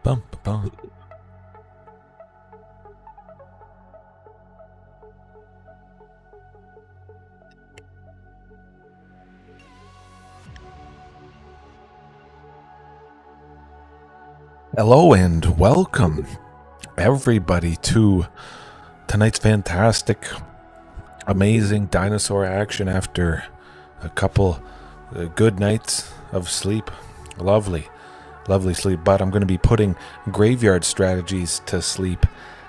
Bum, ba, bum. Hello and welcome everybody to tonight's fantastic, amazing dinosaur action after a couple good nights of sleep. Lovely sleep, but I'm going to be putting graveyard strategies to sleep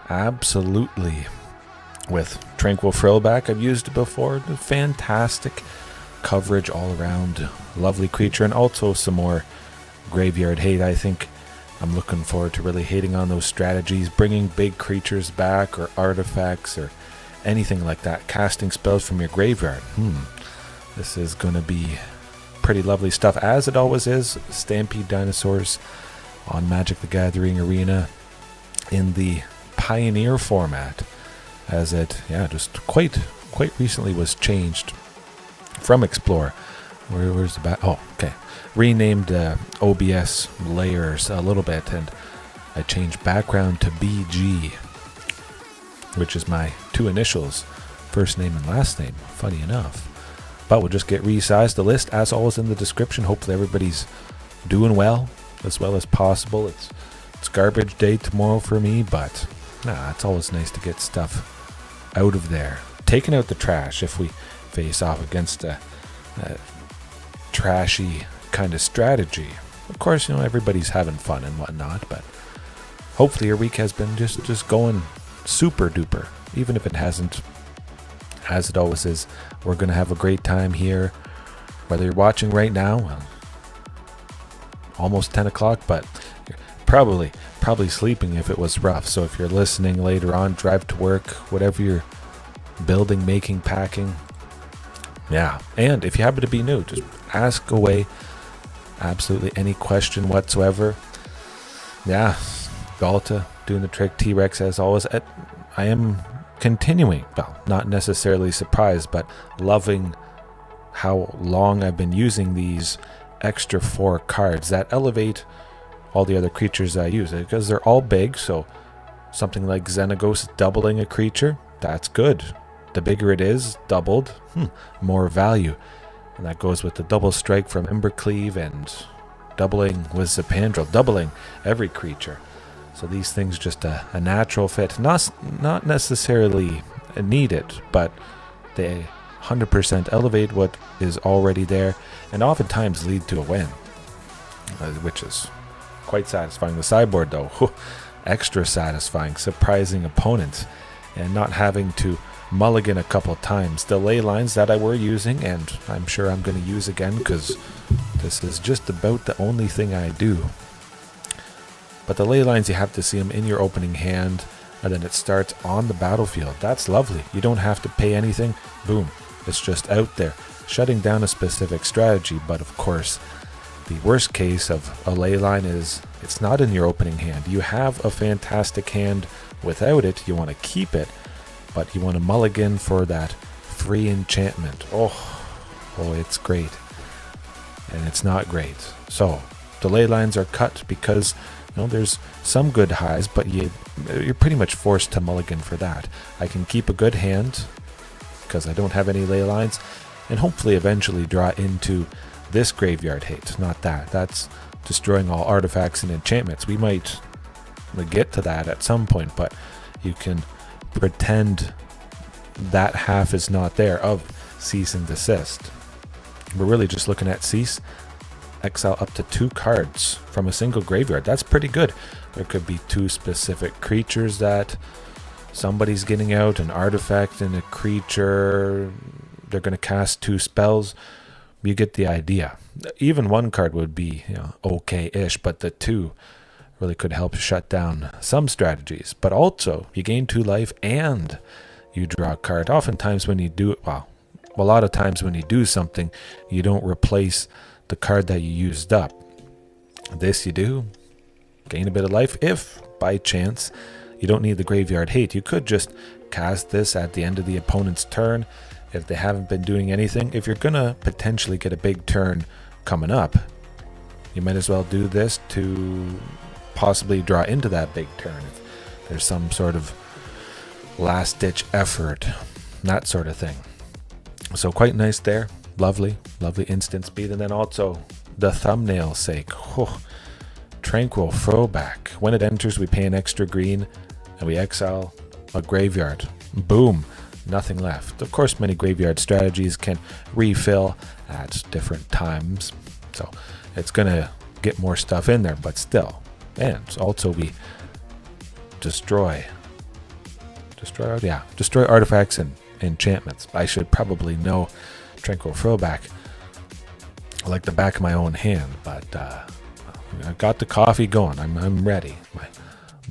absolutely with Tranquil Frillback. I've used it before. Fantastic coverage all around. Lovely creature, and also some more graveyard hate. I think I'm looking forward to really hating on those strategies, bringing big creatures back or artifacts or anything like that, casting spells from your graveyard. This is going to be pretty lovely stuff, as it always is. Stampede Dinosaurs on Magic the Gathering Arena in the Pioneer format, as it just quite recently was changed from Explore. Where's the back? Oh, okay. Renamed OBS layers a little bit, and I changed background to BG, which is my two initials, first name and last name, funny enough. But we'll just get resized. The list, as always, in the description. Hopefully everybody's doing well as possible. It's garbage day tomorrow for me, but it's always nice to get stuff out of there. Taking out the trash if we face off against a trashy kind of strategy. Of course, everybody's having fun and whatnot, but hopefully your week has been just going super duper, even if it hasn't. As it always is, we're going to have a great time here. Whether you're watching right now, well, almost 10 o'clock, but you're probably sleeping if it was rough. So if you're listening later on, drive to work, whatever you're building, making, packing. Yeah, and if you happen to be new, just ask away. Absolutely any question whatsoever. Yeah, Ghalta doing the trick. T-Rex as always. I am continuing, well, not necessarily surprised, but loving how long I've been using these extra 4 cards that elevate all the other creatures I use, because they're all big. So something like Xenagos doubling a creature, that's good. The bigger it is, doubled, more value. And that goes with the double strike from Embercleave and doubling with Zopandrel, doubling every creature. So these things just a natural fit, not necessarily needed, but they 100% elevate what is already there, and oftentimes lead to a win, which is quite satisfying. The sideboard, though, extra satisfying, surprising opponents, and not having to mulligan a couple times. The ley lines that I were using, and I'm sure I'm going to use again, because this is just about the only thing I do. But the ley lines, you have to see them in your opening hand, and then it starts on the battlefield. That's lovely. You don't have to pay anything. Boom. It's just out there, shutting down a specific strategy. But of course, the worst case of a ley line is it's not in your opening hand. You have a fantastic hand without it. You want to keep it, but you want to mulligan for that free enchantment. Oh, it's great. And it's not great. So the ley lines are cut because there's some good highs, but you're pretty much forced to mulligan for that. I can keep a good hand because I don't have any ley lines, and hopefully eventually draw into this graveyard hate. Not that. That's destroying all artifacts and enchantments. We might get to that at some point, but you can pretend that half is not there of cease and desist. We're really just looking at cease, exile up to 2 cards from a single graveyard. That's pretty good. There could be 2 specific creatures that somebody's getting out, an artifact and a creature. They're going to cast 2 spells. You get the idea. Even 1 card would be okay-ish, but the 2 really could help shut down some strategies. But also, you gain 2 life and you draw a card. Oftentimes when you do it, a lot of times when you do something, you don't replace the card that you used up. This you do. Gain a bit of life. If, by chance, you don't need the graveyard hate, you could just cast this at the end of the opponent's turn if they haven't been doing anything. If you're going to potentially get a big turn coming up, you might as well do this to possibly draw into that big turn if there's some sort of last-ditch effort, that sort of thing. So quite nice there. Lovely instant speed. And then also the thumbnail's sake. Oh, Tranquil Frillback. When it enters, we pay an extra green and we exile a graveyard. Boom. Nothing left. Of course, many graveyard strategies can refill at different times. So it's going to get more stuff in there, but still. And also we destroy artifacts and enchantments. I should probably know Tranquil Frillback like the back of my own hand, but I got the coffee going. I'm ready. My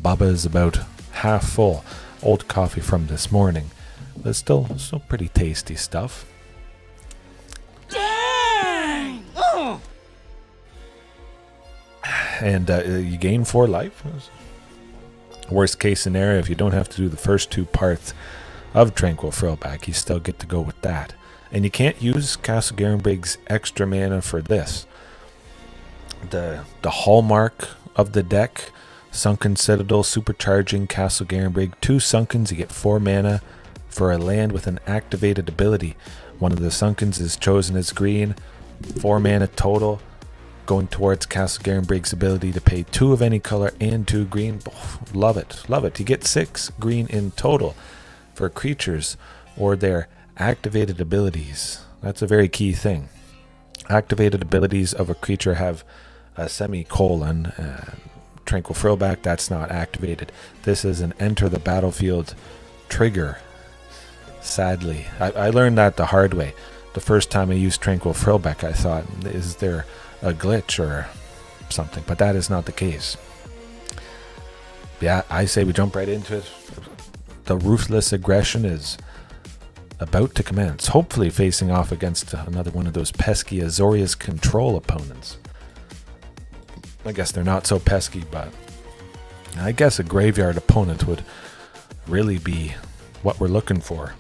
bubba is about half full. Old coffee from this morning, but it's still pretty tasty stuff. Dang! Oh. And you gain 4 life. Worst case scenario, if you don't have to do the first 2 parts of Tranquil Frillback, you still get to go with that. And you can't use Castle Garenbrig's extra mana for this. The hallmark of the deck, Sunken Citadel, supercharging Castle Garenbrig. 2 Sunkens, you get 4 mana for a land with an activated ability. One of the Sunkens is chosen as green, 4 mana total, going towards Castle Garenbrig's ability to pay 2 of any color and 2 green. Oh, love it. You get 6 green in total for creatures or their activated abilities. That's a very key thing. Activated abilities of a creature have a semicolon. Tranquil Frillback, that's not activated. This is an enter the battlefield trigger. Sadly, I learned that the hard way. The first time I used Tranquil Frillback, I thought, is there a glitch or something? But that is not the case. Yeah, I say we jump right into it. The ruthless aggression is about to commence, hopefully facing off against another one of those pesky Azorius control opponents. I guess they're not so pesky, but I guess a graveyard opponent would really be what we're looking for,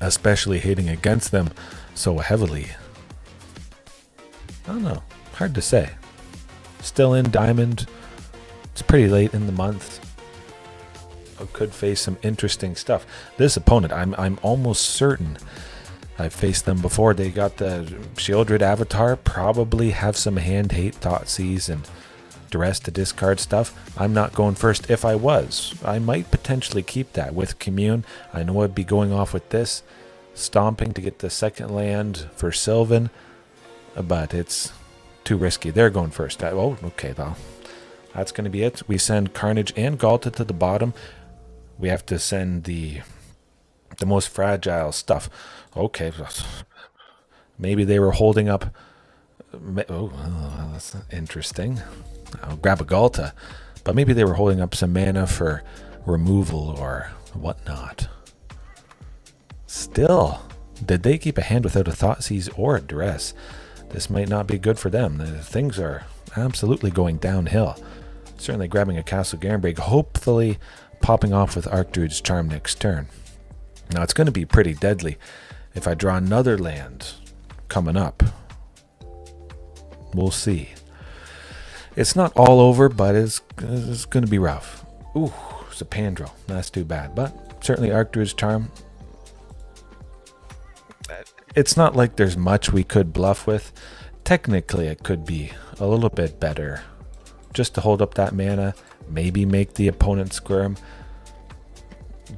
especially hitting against them so heavily. I don't know, hard to say. Still in Diamond, it's pretty late in the month. I could face some interesting stuff. This opponent, I'm almost certain I've faced them before. They got the Shieldred avatar, probably have some hand hate, Thoughtseize, and duress to discard stuff. I'm not going first. If I was, I might potentially keep that with Commune. I know I'd be going off with this, stomping to get the second land for Sylvan, but it's too risky. They're going first. Oh, okay, though. That's going to be it. We send Carnage and Ghalta to the bottom. We have to send the most fragile stuff. Okay, maybe they were holding up. Oh, that's interesting. I'll grab a Ghalta, but maybe they were holding up some mana for removal or whatnot. Still, did they keep a hand without a Thoughtseize or a duress? This might not be good for them. Things are absolutely going downhill. Certainly grabbing a Castle Garenbrig, hopefully popping off with Archdruid's Charm next turn. Now it's going to be pretty deadly if I draw another land coming up. We'll see. It's not all over, but it's going to be rough. Ooh, Zopandrel. That's too bad. But certainly Archdruid's Charm. It's not like there's much we could bluff with. Technically, it could be a little bit better. Just to hold up that mana, maybe make the opponent squirm.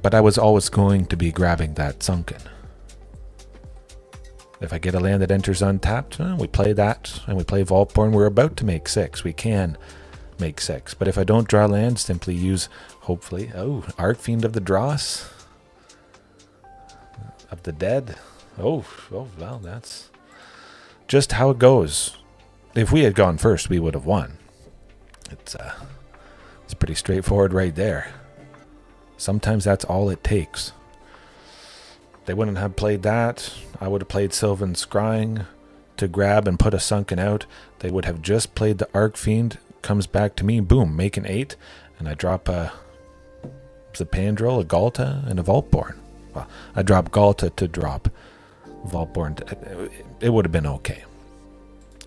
But I was always going to be grabbing that Sunken. If I get a land that enters untapped, we play that, and we play Vaultborn. We're about to make 6. We can make 6. But if I don't draw land, simply use, hopefully, Archfiend of the Dross. Of the Dead. Oh, well, that's just how it goes. If we had gone first, we would have won. It's pretty straightforward right there. Sometimes that's all it takes. They wouldn't have played that. I would have played Sylvan Scrying to grab and put a Sunken out. They would have just played the Archfiend. Comes back to me, boom, make an 8, and I drop a Zopandrel, a Ghalta, and a Vaultborn. Well, I drop Ghalta to drop Vaultborn. It would have been okay.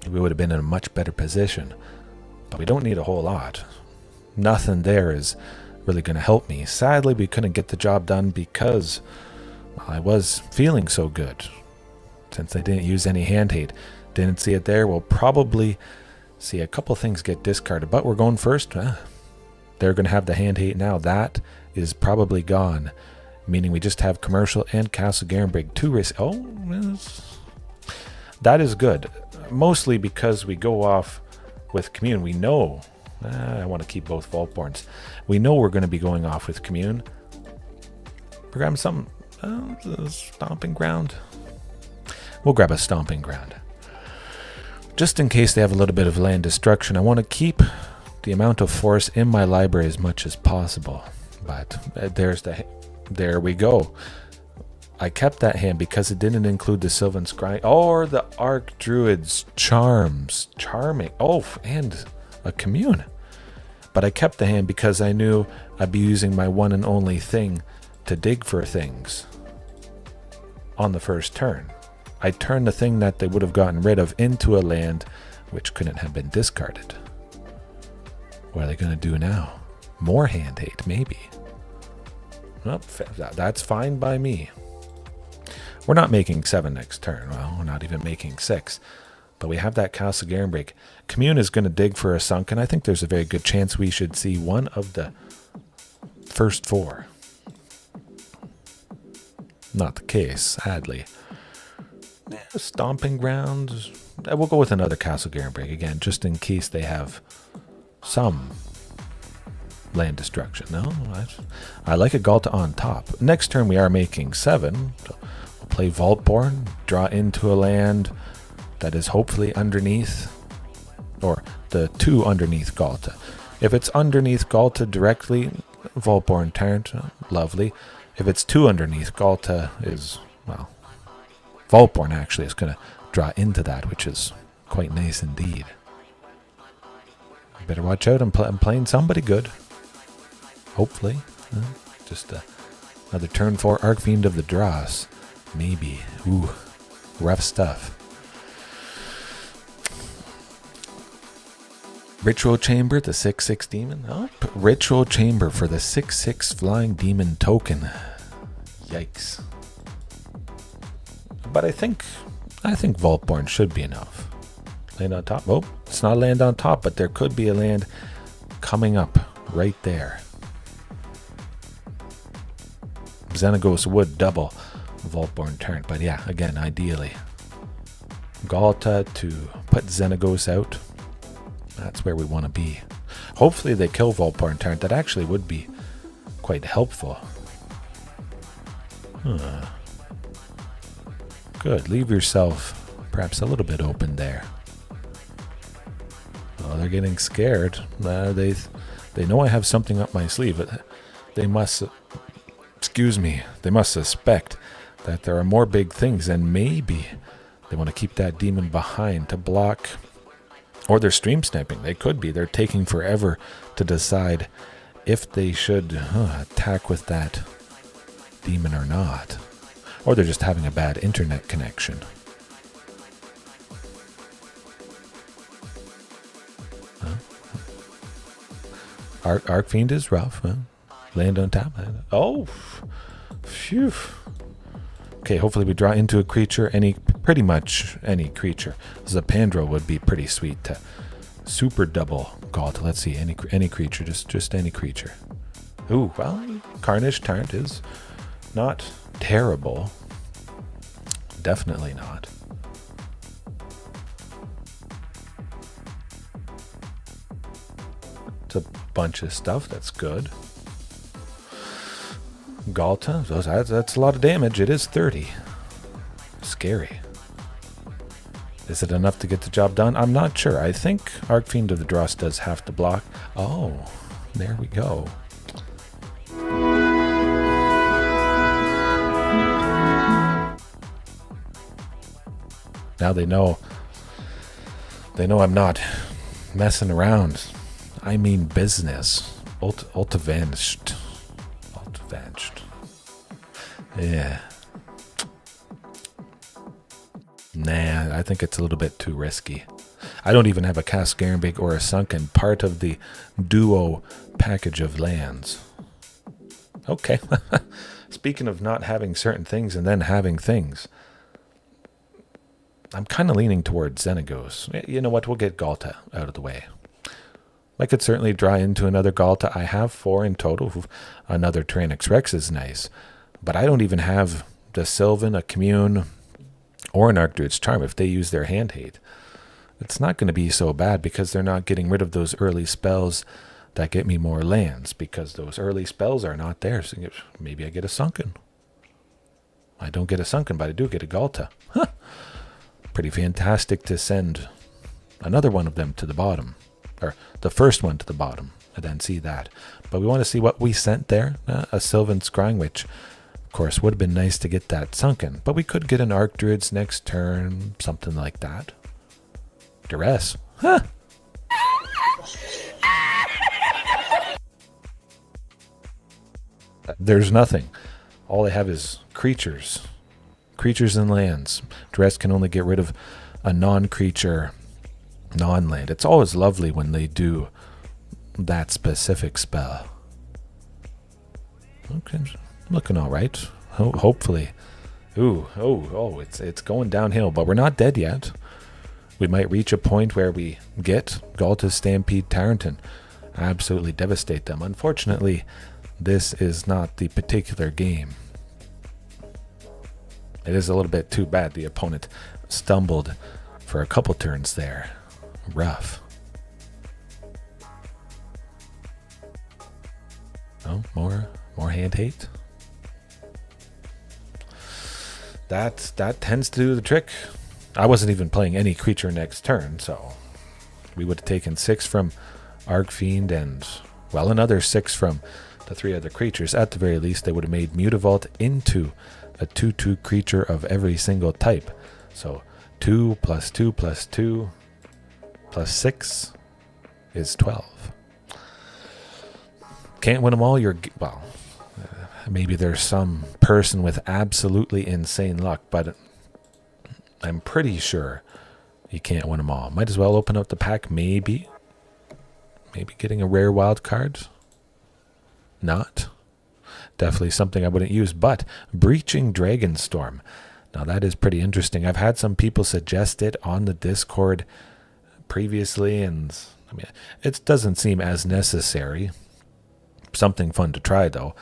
We would have been in a much better position. But we don't need a whole lot. nothing there is really going to help me. Sadly, we couldn't get the job done because I was feeling so good. Since I didn't use any hand hate, didn't see it there. We'll probably see a couple things get discarded, but we're going first. They're going to have the hand hate now. That is probably gone, meaning we just have commercial and Castle Garenbrig. 2 risk. Oh, that is good. Mostly because we go off with Commune. We know. I want to keep both Vaultborns. We know we're going to be going off with Commune. We're grabbing something. The Stomping Ground. We'll grab a Stomping Ground. Just in case they have a little bit of land destruction, I want to keep the amount of force in my library as much as possible. But there we go. I kept that hand because it didn't include the Sylvan Scrying or the Archdruid's charming. Oh, and a Commune. But I kept the hand because I knew I'd be using my one and only thing to dig for things on the first turn. I turned the thing that they would have gotten rid of into a land which couldn't have been discarded. What are they going to do now? More hand hate, maybe. Well, that's fine by me. We're not making 7 next turn. Well, we're not even making 6. But we have that Castle Garenbrig. Commune is going to dig for a Sunken. I think there's a very good chance we should see one of the first 4. Not the case, sadly. Stomping Ground. We'll go with another Castle Garenbrig again, just in case they have some land destruction. No, I like a Ghalta on top. Next turn we are making 7. So we'll play Vaultborn, draw into a land that is hopefully underneath, or the 2 underneath Ghalta. If it's underneath Ghalta directly, Vaultborn Tyrant, lovely. If it's 2 underneath, Ghalta is, well, Vaultborn actually is going to draw into that, which is quite nice indeed. You better watch out. I'm playing somebody good. Hopefully. Just another turn 4 Archfiend of the Dross. Maybe. Ooh, rough stuff. Ritual Chamber, the 6/6 demon. Oh, Ritual Chamber for the 6/6 flying demon token. Yikes. But I think Vaultborn should be enough. Land on top. Oh, it's not a land on top, but there could be a land coming up right there. Xenagos would double Vaultborn Tyrant, but yeah, again, ideally. Ghalta to put Xenagos out. That's where we want to be. Hopefully they kill Vaultborn Tyrant. That actually would be quite helpful. Good. Leave yourself perhaps a little bit open there. Oh, they're getting scared. They know I have something up my sleeve. But they must, they must suspect that there are more big things, and maybe they want to keep that demon behind to block. Or they're stream sniping. They could be. They're taking forever to decide if they should attack with that demon or not. Or they're just having a bad internet connection. Archfiend is rough. Land on top. Oh, phew. Okay, hopefully we draw into a creature. Pretty much any creature. Zopandrel would be pretty sweet to super double Ghalta. Let's see, any creature, just any creature. Ooh, well, Carnage Tyrant is not terrible. Definitely not. It's a bunch of stuff. That's good. Ghalta, that's a lot of damage. It is 30. Scary. Is it enough to get the job done? I'm not sure. I think Archfiend of the Dross does have to block. Oh, there we go. Now they know I'm not messing around. I mean business. Ultivanged. Yeah. Nah, I think it's a little bit too risky. I don't even have a Castle Garenbrig or a Sunken, part of the duo package of lands. Okay. Speaking of not having certain things and then having things, I'm kind of leaning towards Xenagos. You know what? We'll get Ghalta out of the way. I could certainly draw into another Ghalta. I have 4 in total. Another Tyrranax Rex is nice. But I don't even have the Sylvan, a Commune, or an Archdruid's Charm if they use their hand hate. It's not going to be so bad because they're not getting rid of those early spells that get me more lands, because those early spells are not there. So maybe I get a Sunken. I don't get a Sunken, but I do get a Ghalta. Huh. Pretty fantastic to send another one of them to the bottom. Or the first one to the bottom, and then see that. But we want to see what we sent there. A Sylvan Scrying, which, of course, would have been nice to get that Sunken. But we could get an Archdruid's next turn, something like that. Duress. Huh. There's nothing. All they have is creatures. Creatures and lands. Duress can only get rid of a non-creature, non-land. It's always lovely when they do that specific spell. Okay, looking all right. Hopefully. It's going downhill, but we're not dead yet. We might reach a point where we get Ghalta's Stampede Tyrant and absolutely devastate them. Unfortunately, this is not the particular game. It is a little bit too bad. The opponent stumbled for a couple turns there. Rough. Oh, more hand hate. That tends to do the trick. I wasn't even playing any creature next turn, so we would have taken 6 from Arcfiend and, well, another 6 from the 3 other creatures. At the very least, they would have made Mutavault into a 2/2 creature of every single type. So 2 plus 2 plus 2 plus 6 is 12. Can't win them all. Well, maybe there's some person with absolutely insane luck, but I'm pretty sure you can't win them all. Might as well open up the pack. Maybe getting a rare wild card. Not. Definitely something I wouldn't use, but Breaching Dragonstorm. Now that is pretty interesting. I've had some people suggest it on the Discord previously, and I mean, it doesn't seem as necessary. Something fun to try though.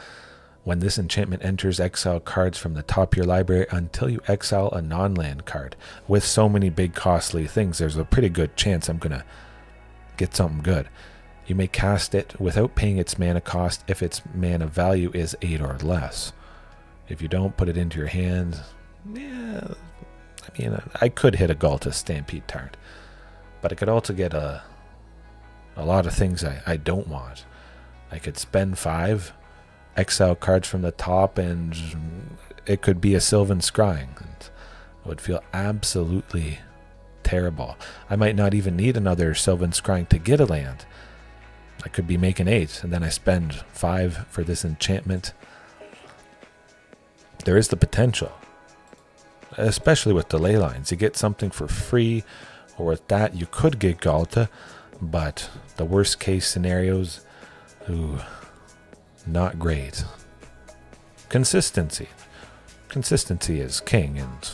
When this enchantment enters, exile cards from the top of your library until you exile a non-land card. With so many big costly things, there's a pretty good chance I'm going to get something good. You may cast it without paying its mana cost if its mana value is 8 or less. If you don't, put it into your hand. Yeah, I mean, I could hit a Ghalta Stampede Tyrant, but I could also get a lot of things I don't want. I could spend 5, exile cards from the top, and it could be a Sylvan Scrying. And it would feel absolutely terrible. I might not even need another Sylvan Scrying to get a land. I could be making 8, and then I spend 5 for this enchantment. There is the potential, especially with delay lines. You get something for free, or with that you could get Ghalta, but the worst case scenarios, not great. Consistency. Consistency is king, and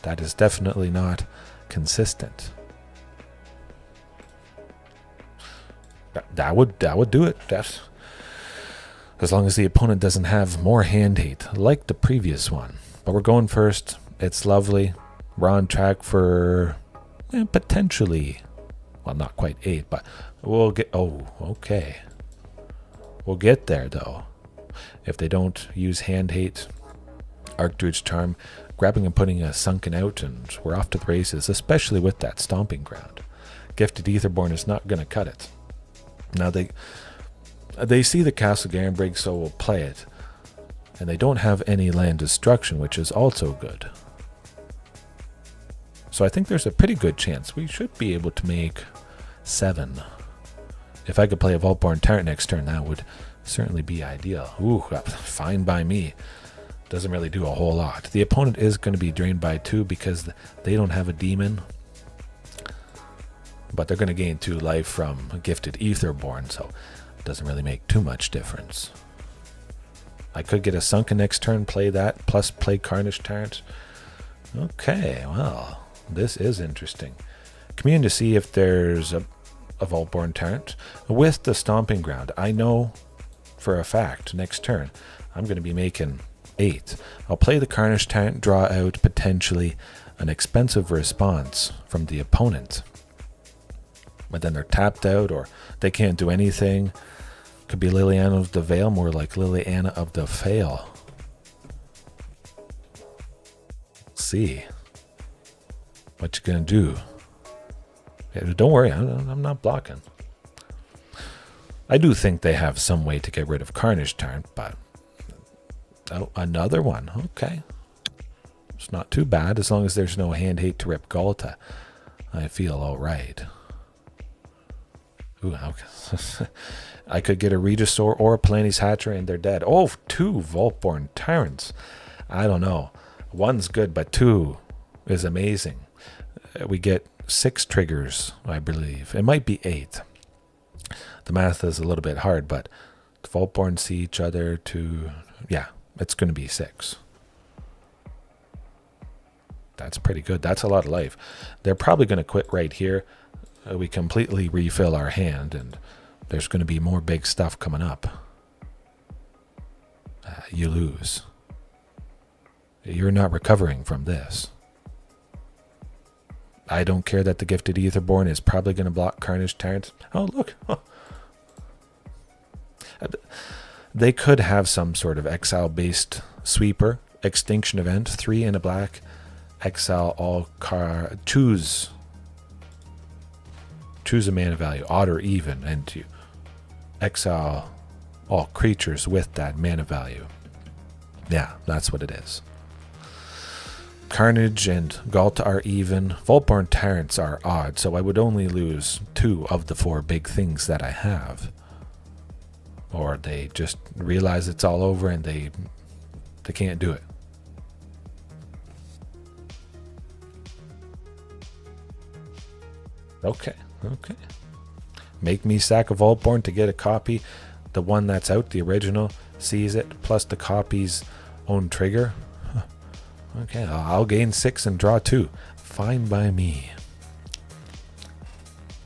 that is definitely not consistent. That would do it. That's, as long as the opponent doesn't have more hand hate like the previous one. But we're going first. It's lovely. We're on track for potentially, well, not quite 8, but we'll get. Oh, okay. We'll get there though. If they don't use hand hate, Archdruid's Charm, grabbing and putting a Sunken out, and we're off to the races. Especially with that Stomping Ground. Gifted Aetherborn is not going to cut it. Now they see the Castle Garenbrig, so we'll play it. And they don't have any land destruction, which is also good. So I think there's a pretty good chance we should be able to make 7. If I could play a Vaultborn Tyrant next turn, that would certainly be ideal. Ooh, fine by me. Doesn't really do a whole lot. The opponent is going to be drained by 2 because they don't have a demon. but they're going to gain 2 life from a gifted Aetherborn, so it doesn't really make too much difference. I could get a Sunken next turn, play that, plus play Carnage Tyrant. Okay, well, this is interesting. Commune to see if there's a Vaultborn Tyrant with the Stomping Ground. I know for a fact next turn I'm going to be making 8. I'll play the Carnage Tyrant, draw out potentially an expensive response from the opponent. But then they're tapped out or they can't do anything. Could be Liliana of the Veil, more like Liliana of the Fail. See what you gonna do. Yeah, don't worry, I'm not blocking. I do think they have some way to get rid of Carnage Tyrant, but oh, another one. Okay, it's not too bad as long as there's no hand hate to rip Ghalta. I feel all right. Ooh, okay. I could get a Regisaur or a Palani's Hatcher and they're dead. Oh, 2 Vaultborn Tyrants. I don't know. 1's good, but 2 is amazing. We get 6 triggers, I believe. It might be 8. The math is a little bit hard, but the Vaultborn see each other to... Yeah, it's going to be 6. That's pretty good. That's a lot of life. They're probably going to quit right here. We completely refill our hand, and there's going to be more big stuff coming up. You lose. You're not recovering from this. I don't care that the gifted Aetherborn is probably going to block Carnage Tyrant. Oh, look. Oh. They could have some sort of exile-based sweeper. Extinction event. 3 in a black. Exile all choose a mana value, odd or even, and you exile all creatures with that mana value. Yeah, that's what it is. Carnage and Ghalta are even. Vaultborn Tyrants are odd, so I would only lose 2 of the 4 big things that I have. Or they just realize it's all over and they can't do it. Okay. Make me sack a Vaultborn to get a copy. The one that's out, the original, sees it, plus the copy's own trigger. Huh. Okay, I'll gain 6 and draw 2. Fine by me.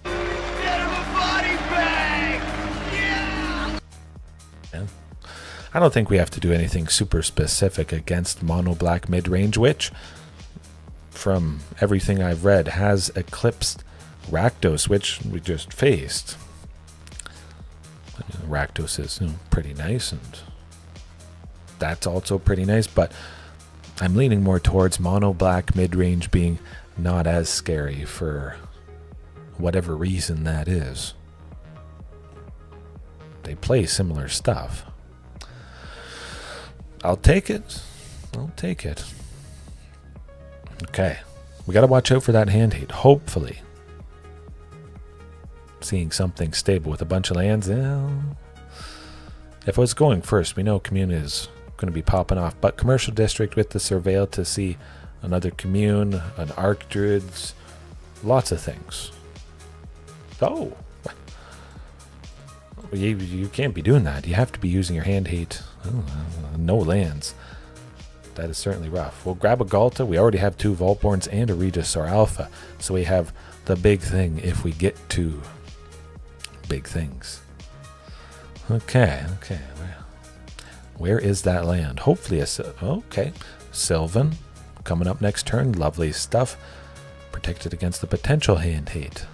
Bit of a body bag! Yeah! I don't think we have to do anything super specific against mono black mid-range, which, from everything I've read, has eclipsed Rakdos, which we just faced. Rakdos is pretty nice, and that's also pretty nice, but I'm leaning more towards mono black mid-range being not as scary for whatever reason that is. They play similar stuff. I'll take it. Okay. We got to watch out for that hand hate. Hopefully. Seeing something stable with a bunch of lands. If I was going first, we know Commune is going to be popping off. But Commercial District with the Surveil to see another Commune, an Archdruids, lots of things. Oh! You can't be doing that. You have to be using your hand hate. Oh, no lands. That is certainly rough. We'll grab a Ghalta. We already have 2 Vaultborns and a Regisaur Alpha. So we have the big thing if we get to big things. Okay. Where is that land? Hopefully okay. Sylvan coming up next turn. Lovely stuff. Protected against the potential hand hate.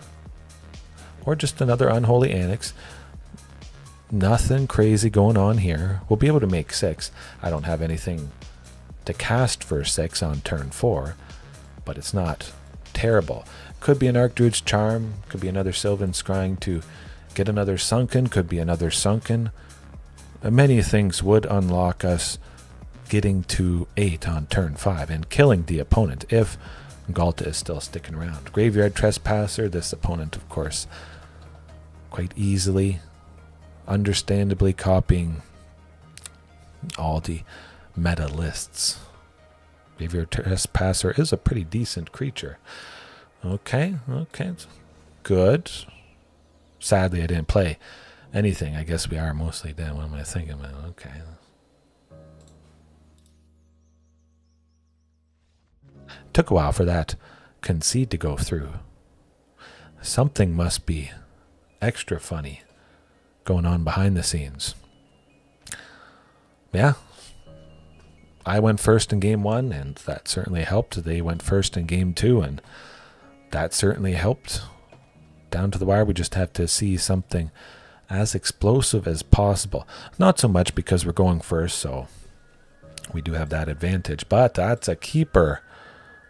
Or just another Unholy Annex. Nothing crazy going on here. We'll be able to make 6. I don't have anything to cast for 6 on turn 4, but it's not terrible. Could be an Archdruid's Charm. Could be another Sylvan Scrying to get another Sunken. Could be another Sunken. Many things would unlock us getting to 8 on turn 5 and killing the opponent if Ghalta is still sticking around. Graveyard Trespasser. This opponent, of course, quite easily, understandably copying all the meta lists. Graveyard Trespasser is a pretty decent creature. Okay. good. Sadly, I didn't play anything. I guess we are mostly dead. What am I thinking about? Okay. Took a while for that concede to go through. Something must be extra funny going on behind the scenes. Yeah. I went first in game 1, and that certainly helped. They went first in game 2, and that certainly helped. Down to the wire, we just have to see something as explosive as possible. Not so much because we're going first, so we do have that advantage. But that's a keeper.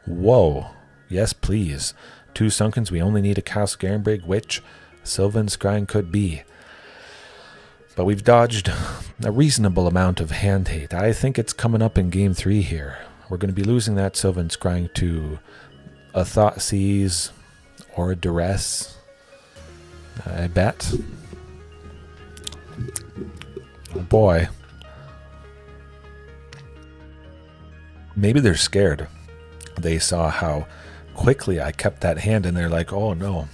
Whoa. Yes, please. 2 Sunkens. We only need a Castle Garenbrig, which Sylvan Scrying could be. But we've dodged a reasonable amount of hand hate. I think it's coming up in game 3 here. We're going to be losing that Sylvan Scrying to a Thoughtseize or a Duress, I bet. Oh boy. Maybe they're scared. They saw how quickly I kept that hand, and they're like, oh no,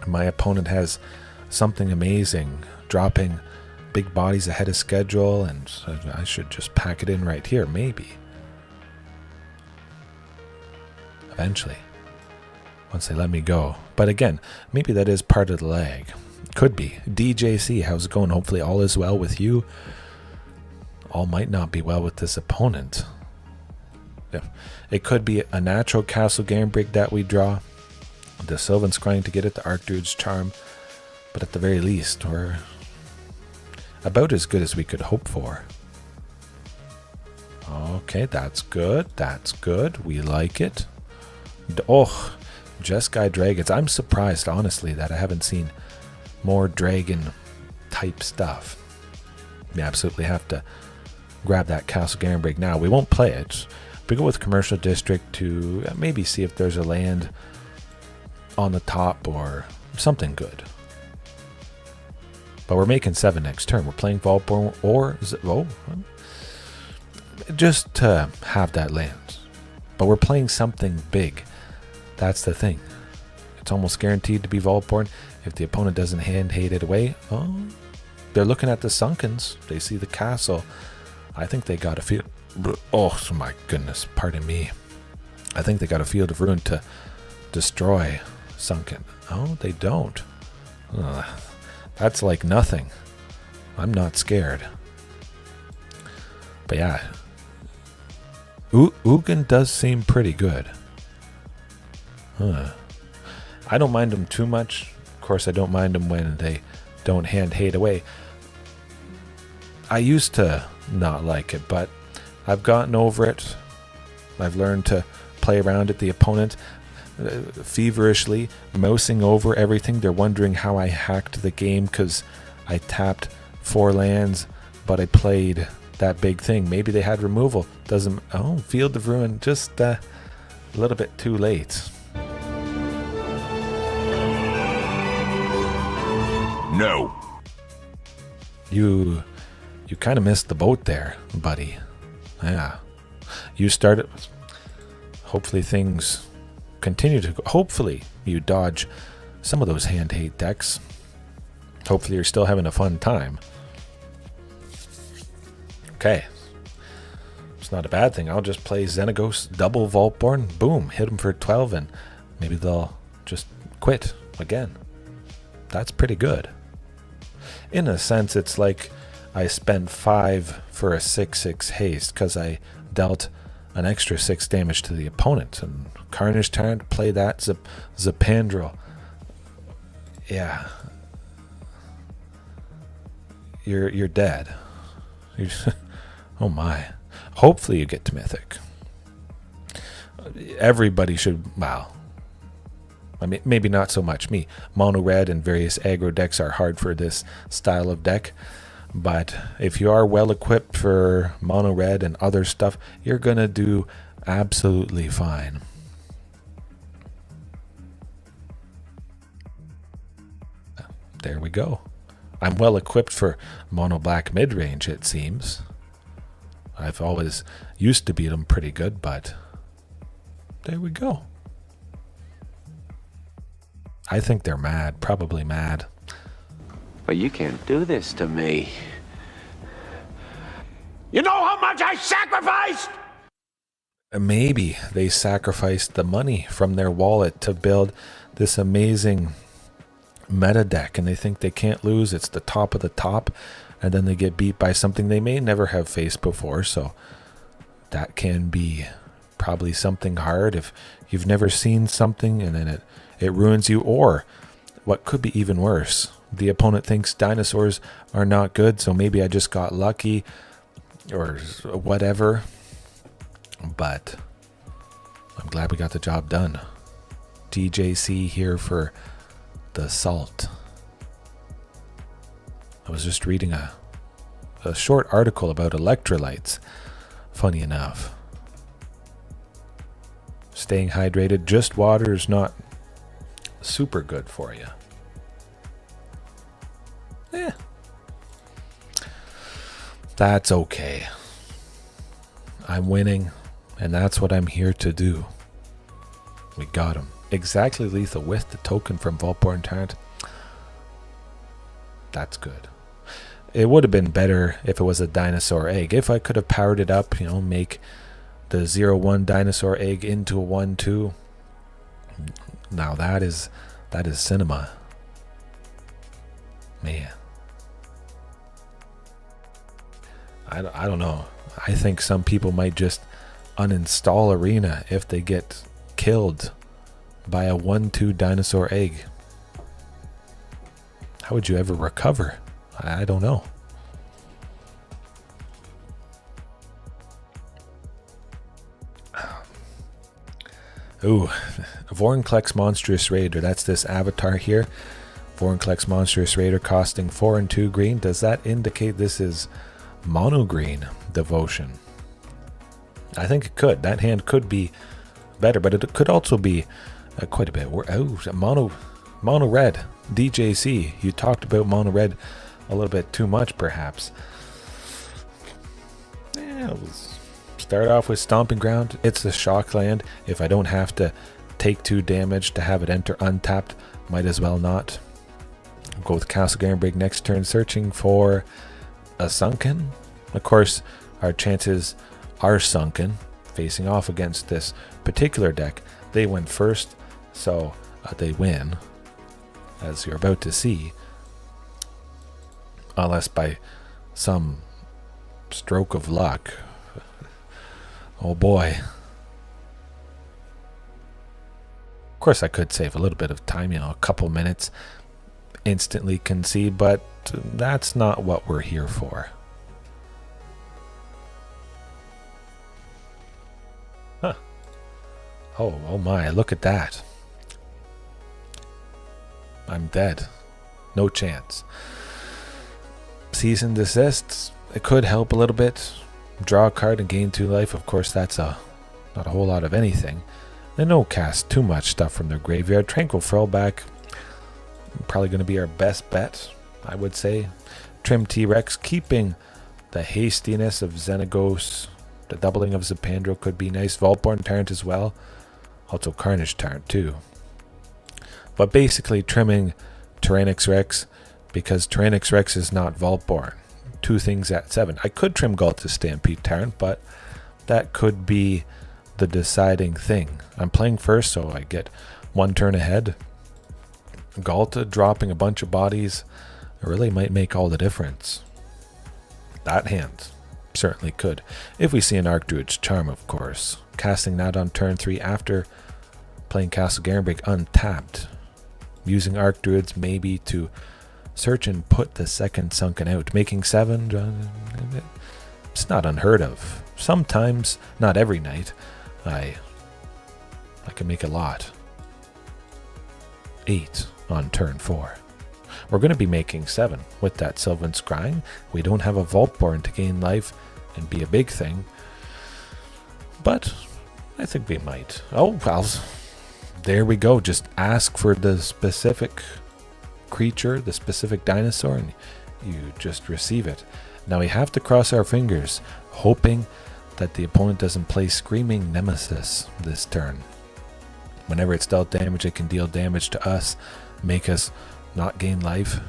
my opponent has something amazing, dropping big bodies ahead of schedule, and I should just pack it in right here, maybe. Eventually, once they let me go. But again, maybe that is part of the lag. Could be. DJC, how's it going? Hopefully all is well with you. All might not be well with this opponent. Yeah. It could be a natural Castle Garenbrig that we draw. The Sylvan Scrying to get it, the Archdruid's Charm. But at the very least, we're about as good as we could hope for. Okay, that's good. That's good. We like it. Oh, Jeskai Dragons. I'm surprised, honestly, that I haven't seen more dragon type stuff. We absolutely have to grab that Castle Garenbrig now. We won't play it. We go with Commercial District to maybe see if there's a land on the top or something good. But we're making 7 next turn. We're playing Vaultborn or just to have that land. But we're playing something big. That's the thing. It's almost guaranteed to be Vaultborn. If the opponent doesn't hand hate it away, oh, they're looking at the Sunkens. They see the castle. I think they got a field. Oh my goodness, pardon me. I think they got a Field of Ruin to destroy Sunken. Oh, they don't. That's like nothing. I'm not scared. But yeah, Ugin does seem pretty good. I don't mind them too much. Of course, I don't mind them when they don't hand hate away. I used to not like it, but I've gotten over it. I've learned to play around at the opponent feverishly, mousing over everything. They're wondering how I hacked the game because I tapped 4 lands, but I played that big thing. Maybe they had removal. Doesn't. Oh, Field of Ruin, just a little bit too late. No. You kind of missed the boat there, buddy. Yeah. You started. Hopefully things continue to go. Hopefully you dodge some of those hand hate decks. Hopefully you're still having a fun time. Okay. It's not a bad thing. I'll just play Xenagos, double Vaultborn. Boom. Hit them for 12 and maybe they'll just quit again. That's pretty good. In a sense, it's like I spent 5 for a 6/6 haste because I dealt an extra 6 damage to the opponent. And Carnage Tyrant, play that. Zopandrel. Yeah. You're dead. Oh my. Hopefully you get to Mythic. Everybody should, well, I mean, maybe not so much me. Mono red and various aggro decks are hard for this style of deck. But if you are well equipped for mono red and other stuff, you're going to do absolutely fine. There we go. I'm well equipped for mono black midrange, it seems. I've always used to beat them pretty good, but there we go. I think they're mad, probably mad. But you can't do this to me. You know how much I sacrificed? Maybe they sacrificed the money from their wallet to build this amazing meta deck, and they think they can't lose. It's the top of the top, and then they get beat by something they may never have faced before. So that can be probably something hard if you've never seen something and then it ruins you. Or what could be even worse, the opponent thinks dinosaurs are not good, so maybe I just got lucky or whatever. But I'm glad we got the job done. DJC here for the salt. I was just reading a short article about electrolytes. Funny enough. Staying hydrated, just water is not super good for you. That's okay. I'm winning, and that's what I'm here to do. We got him. Exactly lethal with the token from Vaultborn Tyrant. That's good. It would have been better if it was a dinosaur egg. If I could have powered it up, make the 0-1 dinosaur egg into a 1-2. Now that is cinema. Man. I don't know. I think some people might just uninstall Arena if they get killed by a 1-2 dinosaur egg. How would you ever recover? I don't know. Ooh, Vorinclex Monstrous Raider. That's this avatar here. Vorinclex Monstrous Raider costing 4 and 2 green. Does that indicate this is mono green devotion? I think it could. That hand could be better, but it could also be quite a bit. Mono red. DJC. You talked about mono red a little bit too much, perhaps. Let's start off with Stomping Ground. It's the shock land. If I don't have to take 2 damage to have it enter untapped, might as well not. Go with Castle Garenbrig next turn, searching for a sunken. Of course, our chances are sunken, facing off against this particular deck. They went first, so they win, as you're about to see. Unless by some stroke of luck. Oh boy. Of course, I could save a little bit of time, a couple minutes, instantly concede, but that's not what we're here for. Huh. Oh my, look at that. I'm dead. No chance. Season Desists, it could help a little bit. Draw a card and gain 2 life. Of course, that's not a whole lot of anything. They don't cast too much stuff from their graveyard. Tranquil Frillback, probably going to be our best bet, I would say. Trim T-Rex, keeping the hastiness of Xenagos. The doubling of Zopandrel could be nice. Vaultborn Tyrant as well. Also Carnage Tyrant too. But basically trimming Tyrranax Rex, because Tyrranax Rex is not Vaultborn. 2 things at 7. I could trim Ghalta Stampede Tyrant, but that could be the deciding thing. I'm playing first, so I get 1 turn ahead. Ghalta dropping a bunch of bodies really might make all the difference. That hand certainly could. If we see an Archdruid's Charm, of course. Casting that on turn 3 after playing Castle Garenbrig untapped. Using Archdruids maybe to search and put the second sunken out. Making 7, it's not unheard of. Sometimes, not every night, I can make a lot. 8 on turn 4. We're going to be making 7 with that Sylvan Scrying. We don't have a Vaultborn to gain life and be a big thing. But I think we might. Oh, well, there we go. Just ask for the specific creature, the specific dinosaur, and you just receive it. Now we have to cross our fingers, hoping that the opponent doesn't play Screaming Nemesis this turn. Whenever it's dealt damage, it can deal damage to us, make us not gain life.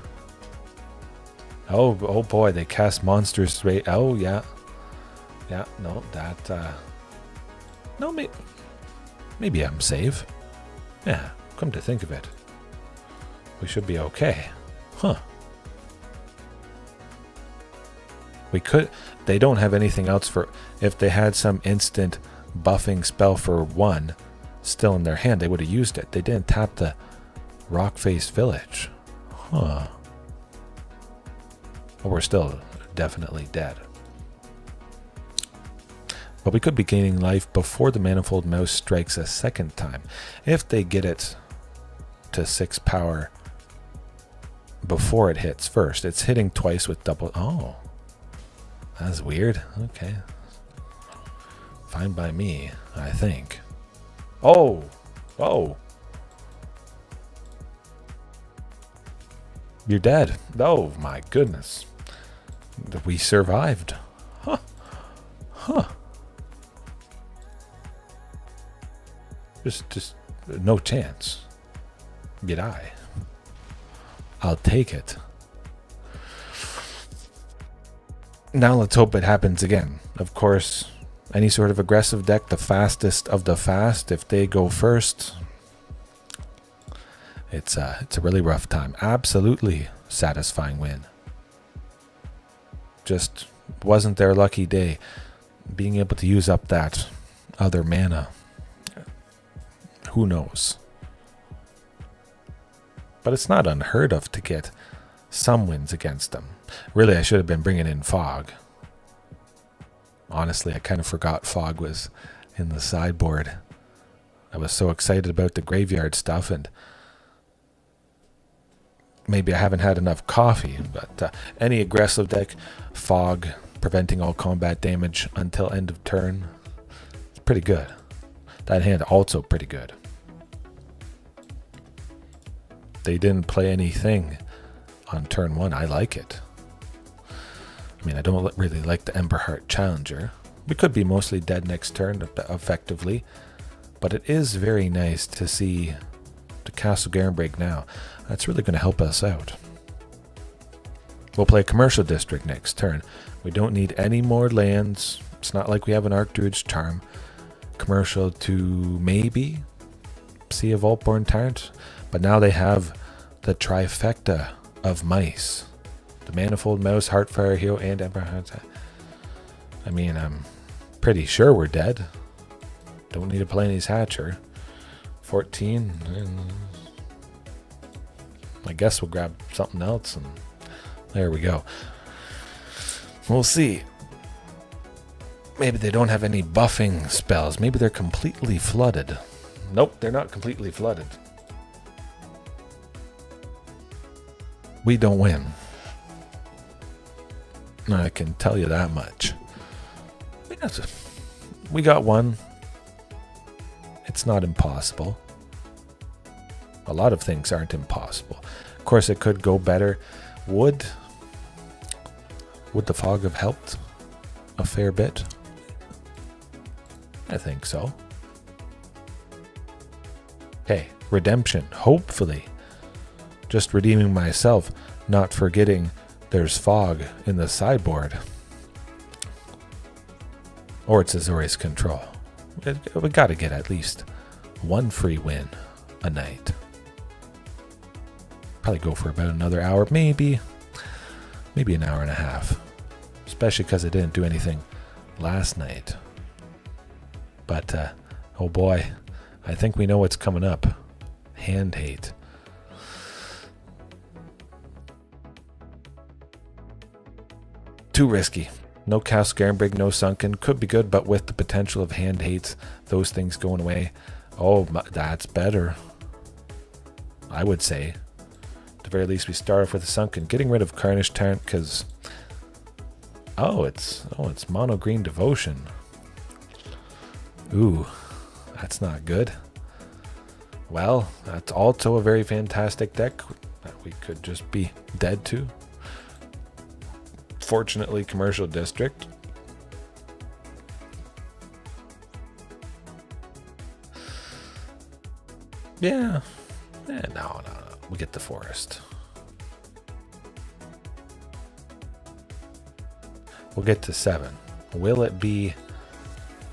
Oh boy, they cast monsters right. Oh yeah. Yeah, no, that no, maybe I'm safe. Yeah, come to think of it, we should be okay. Huh. We could, they don't have anything else for, if they had some instant buffing spell for 1 still in their hand, they would have used it. They didn't tap the Rockface Village. Huh. Well, we're still definitely dead. But we could be gaining life before the Manifold Mouse strikes a second time. If they get it to 6 power before it hits first. It's hitting twice with double. Oh. That's weird. Okay. Fine by me, I think. Oh. Oh. You're dead. Oh, my goodness. We survived. Huh. Huh. Just no chance. You die. I'll take it. Now let's hope it happens again. Of course, any sort of aggressive deck, the fastest of the fast, if they go first, it's a really rough time. Absolutely satisfying win. Just wasn't their lucky day. Being able to use up that other mana. Who knows? But it's not unheard of to get some wins against them. Really, I should have been bringing in Fog. Honestly, I kind of forgot Fog was in the sideboard. I was so excited about the graveyard stuff, and maybe I haven't had enough coffee, but any aggressive deck, Fog, preventing all combat damage until end of turn, it's pretty good. That hand also pretty good. They didn't play anything on turn 1. I like it. I mean, I don't really like the Emberheart Challenger. We could be mostly dead next turn effectively, but it is very nice to see the Castle Garenbrig now. That's really going to help us out. We'll play Commercial District next turn. We don't need any more lands. It's not like we have an Archdruid's Charm. Commercial to maybe see a Vaultborn Tyrant, but now they have the trifecta of mice. The Manifold Mouse, Heartfire Hero, and Emberheart. I mean, I'm pretty sure we're dead. Don't need a Palani's Hatcher. 14. And I guess we'll grab something else, and there we go. We'll see. Maybe they don't have any buffing spells. Maybe they're completely flooded. Nope, they're not completely flooded. We don't win. I can tell you that much. We got one. It's not impossible. A lot of things aren't impossible. Of course, it could go better. Would the Fog have helped a fair bit? I think so. Okay, redemption. Hopefully. Just redeeming myself, not forgetting there's Fog in the sideboard. Or it's Azorius Control. We got to get at least one free win a night. Probably go for about another hour, maybe an hour and a half. Especially because I didn't do anything last night. But, oh boy, I think we know what's coming up. Hand hate. Too risky. No Castle Garenbrig, no Sunken. Could be good, but with the potential of hand hates, those things going away. Oh, that's better. I would say. At the very least, we start off with a Sunken. Getting rid of Carnage Tyrant, because... it's mono green devotion. Ooh, that's not good. Well, that's also a very fantastic deck that we could just be dead to. Fortunately, Commercial District. Yeah. No. We get the forest. We'll get to 7. Will it be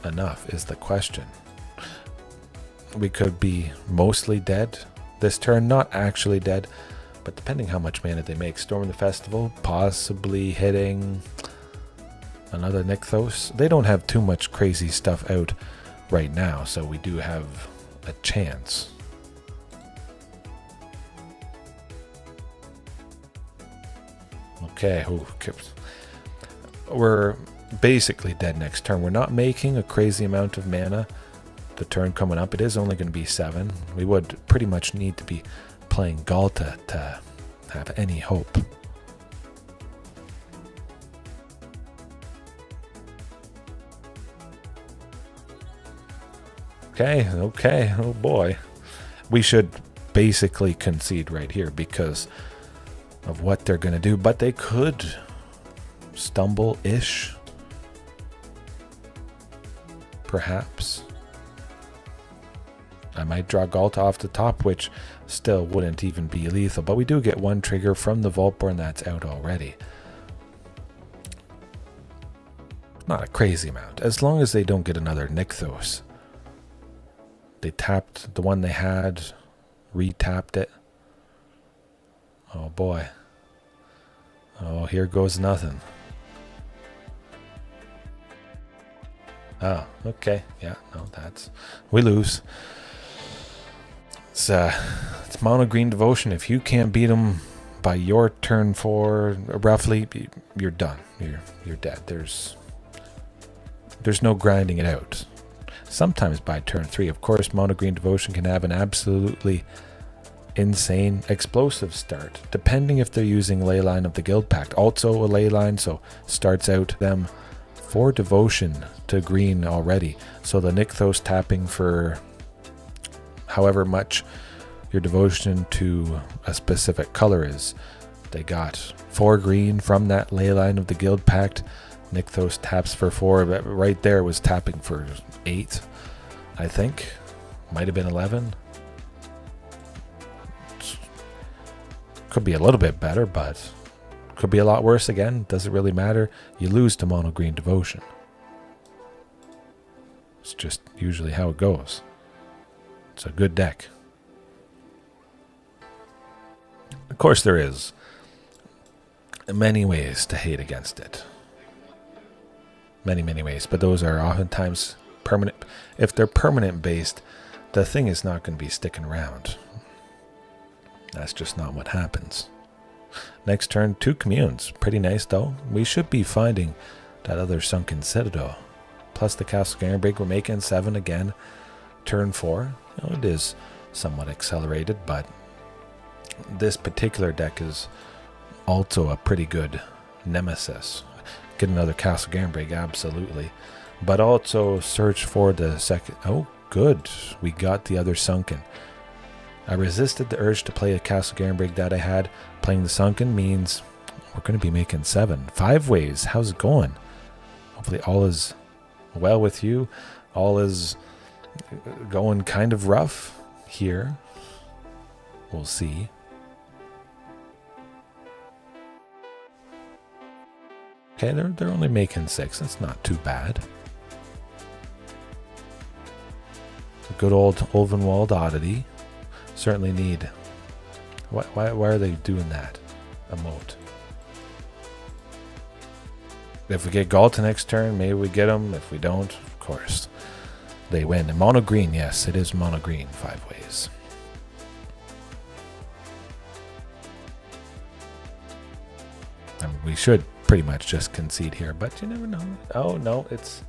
enough is the question. We could be mostly dead this turn. Not actually dead, but depending how much mana they make. Storm the Festival, possibly hitting another Nykthos. They don't have too much crazy stuff out right now, so we do have a chance. Okay, we're basically dead next turn. We're not making a crazy amount of mana the turn coming up. It is only going to be 7. We would pretty much need to be playing Ghalta to have any hope. Okay, oh boy. We should basically concede right here because of what they're going to do, but they could stumble-ish. Perhaps. I might draw Ghalta off the top, which still wouldn't even be lethal, but we do get 1 trigger from the Vaultborn that's out already. Not a crazy amount, as long as they don't get another Nykthos. They tapped the one they had, re-tapped it. Oh boy. Oh, here goes nothing. Oh, okay. Yeah, no, we lose. It's mono green devotion. If you can't beat them by your turn 4, roughly, you're done. You're dead. There's no grinding it out. Sometimes by turn 3, of course, mono green devotion can have an absolutely insane explosive start, depending if they're using Leyline of the Guild Pact. Also a Leyline, so starts out them 4 devotion to green already. So the Nykthos tapping for however much your devotion to a specific color is. They got 4 green from that Leyline of the Guild Pact. Nykthos taps for 4, but right there was tapping for 8, I think. Might have been 11. Could be a little bit better, but could be a lot worse again. Doesn't really matter. You lose to mono green devotion. It's just usually how it goes. It's a good deck. Of course there is many ways to hate against it. Many ways, but those are oftentimes permanent. If they're permanent based, the thing is not going to be sticking around. That's just not what happens. Next turn, 2 communes. Pretty nice though. We should be finding that other Sunken Citadel. Plus the Castle Garenbrig. We're making 7 again. Turn 4. You know, it is somewhat accelerated, but this particular deck is also a pretty good nemesis. Get another Castle Garenbrig, absolutely. But also search for the second. Oh, good. We got the other Sunken. I resisted the urge to play a Castle Garenbrig that I had. Playing the Sunken means we're going to be making 7. 5 ways. How's it going? Hopefully all is well with you. All is going kind of rough here. We'll see. Okay, they're only making 6. That's not too bad. Good old Ulvenwald oddity. Certainly need. Why are they doing that? Emote. If we get Ghalta next turn, maybe we get them. If we don't, of course, they win. And mono green, yes, it is mono green. 5 ways. I mean, we should pretty much just concede here, but you never know. Oh no, it's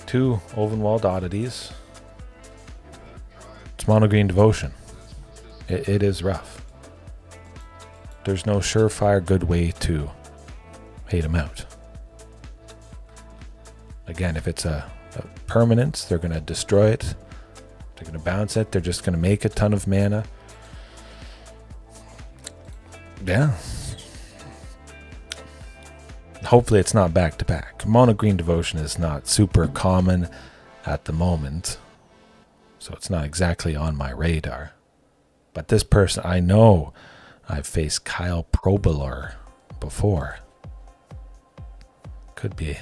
2 Ulvenwald oddities. It's mono green devotion. It is rough. There's no surefire good way to hate them out. Again, if it's a permanence, they're going to destroy it. They're going to bounce it. They're just going to make a ton of mana. Yeah. Hopefully it's not back to back. Mono green devotion is not super common at the moment, so it's not exactly on my radar. But this person, I know I've faced Kyle Probalor before. Could be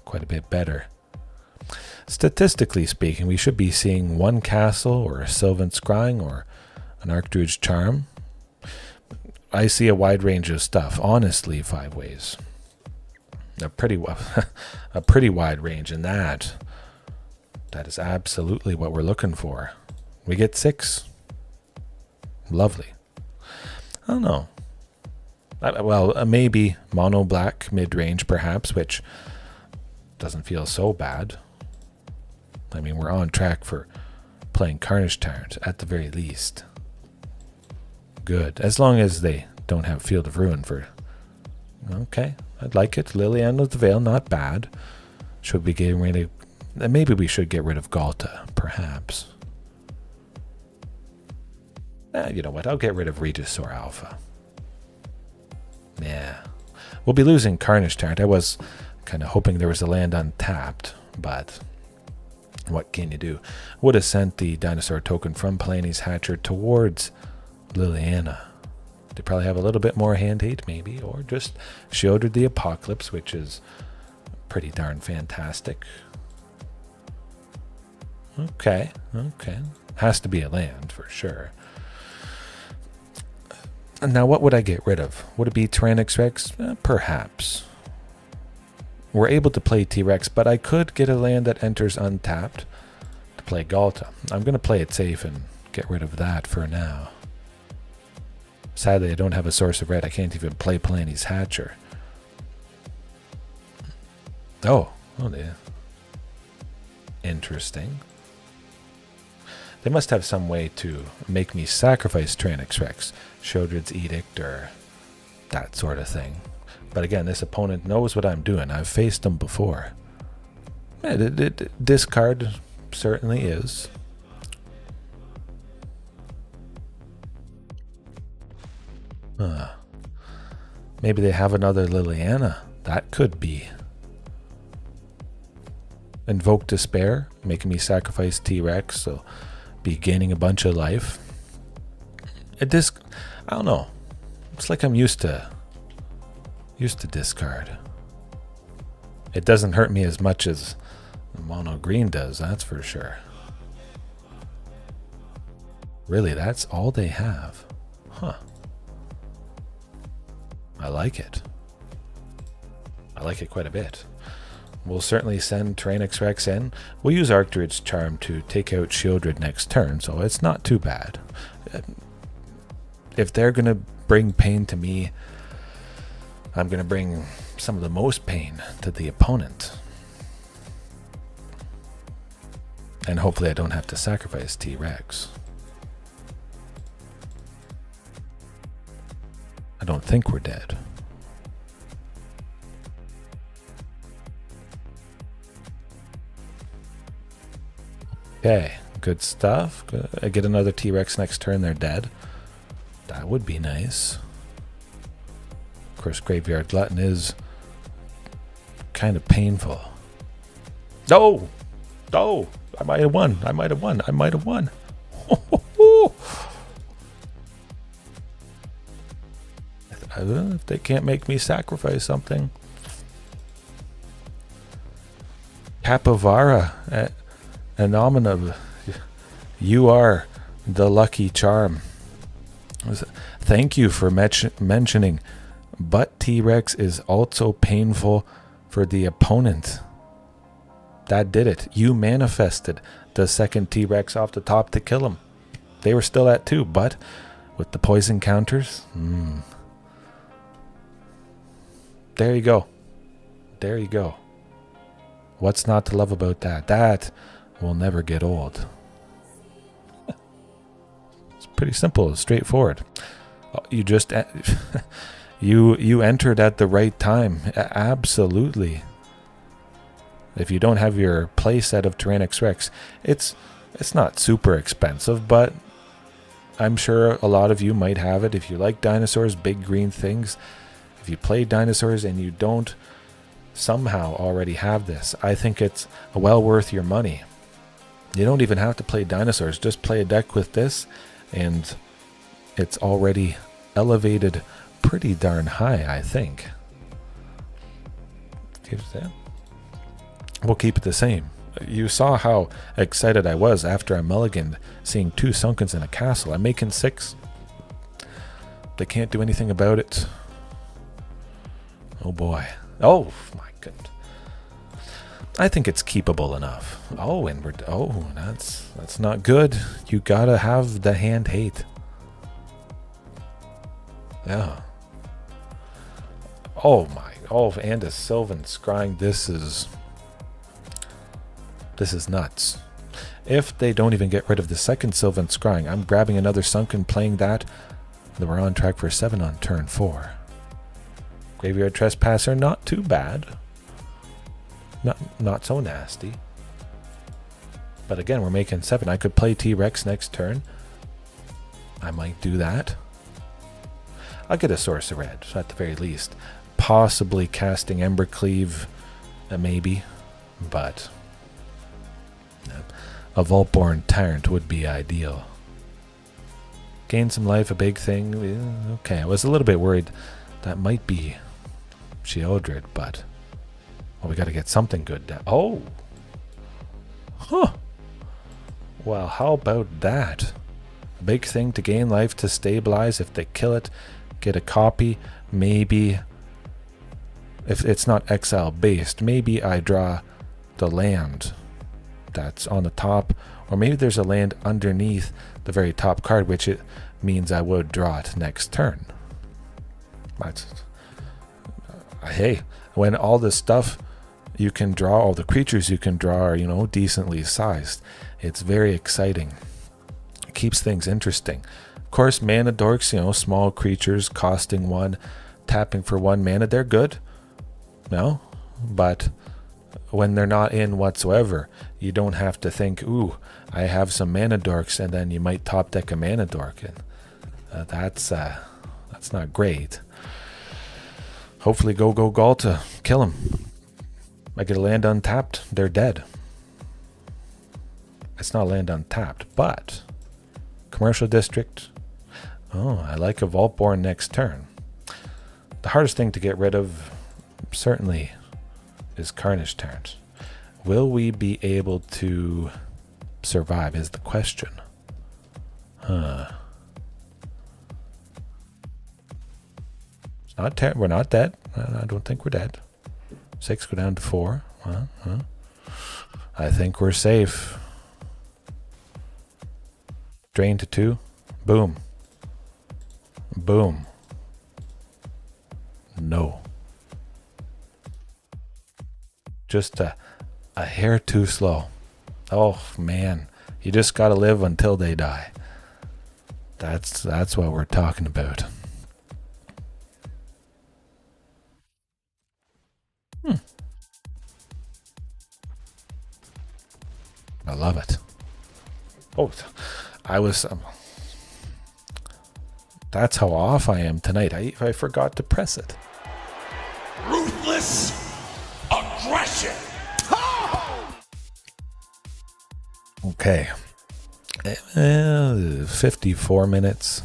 quite a bit better. Statistically speaking, we should be seeing one castle or a Sylvan Scrying or an Archdruid's Charm. I see a wide range of stuff, honestly, 5 ways. A pretty wide range, and that is absolutely what we're looking for. We get 6. Lovely. I don't know. Well, maybe mono black midrange, perhaps, which doesn't feel so bad. I mean, we're on track for playing Carnage Tyrant at the very least. Good, as long as they don't have Field of Ruin for. Okay, I'd like it. Liliana of the Veil, not bad. Should we get rid of? Maybe we should get rid of Ghalta, perhaps. You know what? I'll get rid of Regisaur Alpha. Yeah, we'll be losing Carnage Tyrant. I was kind of hoping there was a land untapped, but what can you do? Would have sent the dinosaur token from Palani's Hatcher towards Liliana. They probably have a little bit more hand hate, maybe, or just shielded the Apocalypse, which is pretty darn fantastic. Okay. Has to be a land for sure. And now, what would I get rid of? Would it be Tyrranax Rex? Perhaps. We're able to play T-Rex, but I could get a land that enters untapped to play Ghalta. I'm going to play it safe and get rid of that for now. Sadly, I don't have a source of red. I can't even play Palani's Hatcher. Oh yeah. Interesting. They must have some way to make me sacrifice Tyrranax Rex, Sheoldred's Edict, or that sort of thing. But again, this opponent knows what I'm doing. I've faced them before. Yeah, discard certainly is. Maybe they have another Liliana. That could be. Invoke Despair, making me sacrifice T-Rex, so be gaining a bunch of life. I don't know. It's like I'm used to discard. It doesn't hurt me as much as the mono green does, that's for sure. Really, that's all they have. Huh. I like it. I like it quite a bit. We'll certainly send Tyrranax Rex in. We'll use Archdruid's Charm to take out Sheoldred next turn, so it's not too bad. If they're going to bring pain to me, I'm going to bring some of the most pain to the opponent. And hopefully I don't have to sacrifice T-Rex. I don't think we're dead. Okay, good stuff. I get another T-Rex next turn, they're dead. That would be nice. Of course, Graveyard Glutton is kind of painful. No! No! I might have won. If they can't make me sacrifice something. Capivara, Anominum, you are the lucky charm. Thank you for mentioning, but T-Rex is also painful for the opponent. That did it. You manifested the second T-Rex off the top to kill him. They were still at 2, but with the poison counters, there you go. There you go. What's not to love about that? That will never get old. It's pretty simple, straightforward. You just you entered at the right time. Absolutely. If you don't have your play set of Tyrranax Rex, it's not super expensive, but I'm sure a lot of you might have it. If you like dinosaurs, big green things, if you play dinosaurs and you don't somehow already have this, I think it's well worth your money. You don't even have to play dinosaurs. Just play a deck with this, and it's already elevated pretty darn high, I think. We'll keep it the same. You saw how excited I was after I mulliganed, seeing 2 Sunkens in a castle. I'm making 6. They can't do anything about it. Oh boy. Oh my goodness. I think it's keepable enough. Oh, and we're... Oh, that's not good. You gotta have the hand hate. Yeah. Oh my... Oh, and a Sylvan Scrying. This is nuts. If they don't even get rid of the second Sylvan Scrying, I'm grabbing another Sunken, playing that. Then we're on track for 7 on turn 4. Graveyard Trespasser, not too bad. Not so nasty. But again, we're making 7. I could play T-Rex next turn. I might do that. I'll get a Source of Red, at the very least. Possibly casting Embercleave, maybe. But a Vaultborn Tyrant would be ideal. Gain some life, a big thing. Okay, I was a little bit worried that might be Sheoldred, but well, we got to get something good down. Oh! Huh! Well, how about that? A big thing to gain life, to stabilize. If they kill it, get a copy. Maybe, if it's not exile based, maybe I draw the land that's on the top, or maybe there's a land underneath the very top card, which it means I would draw it next turn. That's, hey, when all this stuff you can draw, all the creatures you can draw are, you know, decently sized, it's very exciting. It keeps things interesting. Of course, mana dorks, you know, small creatures costing 1, tapping for 1 mana, they're good. No, but when they're not in whatsoever, you don't have to think, ooh, I have some mana dorks, and then you might top deck a mana dork, and that's not great. Hopefully go Ghalta, kill him. I get a land untapped, they're dead. It's not a land untapped, but commercial district. Oh, I like a Vaultborn next turn. The hardest thing to get rid of certainly is Carnage Tyrant. Will we be able to survive is the question. It's not we're not dead. I don't think we're dead. 6 go down to 4. I think we're safe. Drain to 2. Boom. Boom. No. Just a hair too slow. Oh man, you just gotta live until they die. That's what we're talking about. I love it. Oh, I was. That's how off I am tonight. I forgot to press it. Ruthless aggression. Okay. 54 minutes.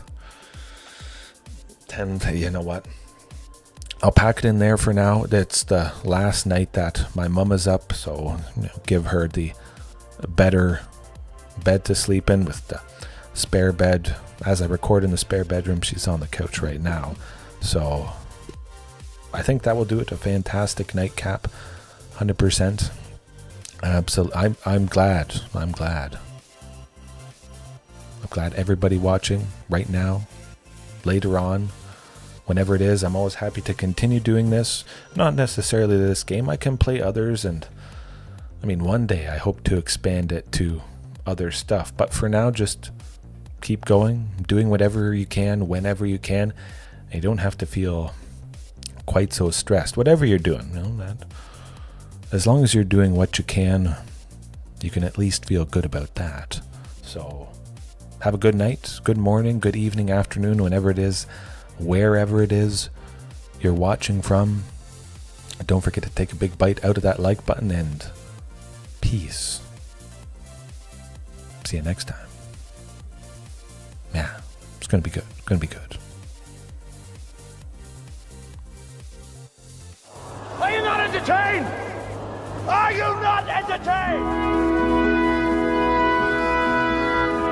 10. You know what? I'll pack it in there for now. It's the last night that my mum is up, so give her the better bed to sleep in with the spare bed. As I record in the spare bedroom, she's on the couch right now. So I think that will do it. A fantastic nightcap. 100%. Absolutely. I'm glad. I'm glad everybody watching right now, later on, whenever it is. I'm always happy to continue doing this. Not necessarily this game. I can play others, and I mean, one day I hope to expand it to other stuff. But for now, just keep going, doing whatever you can, whenever you can. And you don't have to feel quite so stressed. Whatever you're doing, you know, that as long as you're doing what you can at least feel good about that. So have a good night, good morning, good evening, afternoon, whenever it is, wherever it is you're watching from. Don't forget to take a big bite out of that like button, and peace. See you next time. Yeah. It's going to be good. Going to be good. Are you not entertained? Are you not entertained?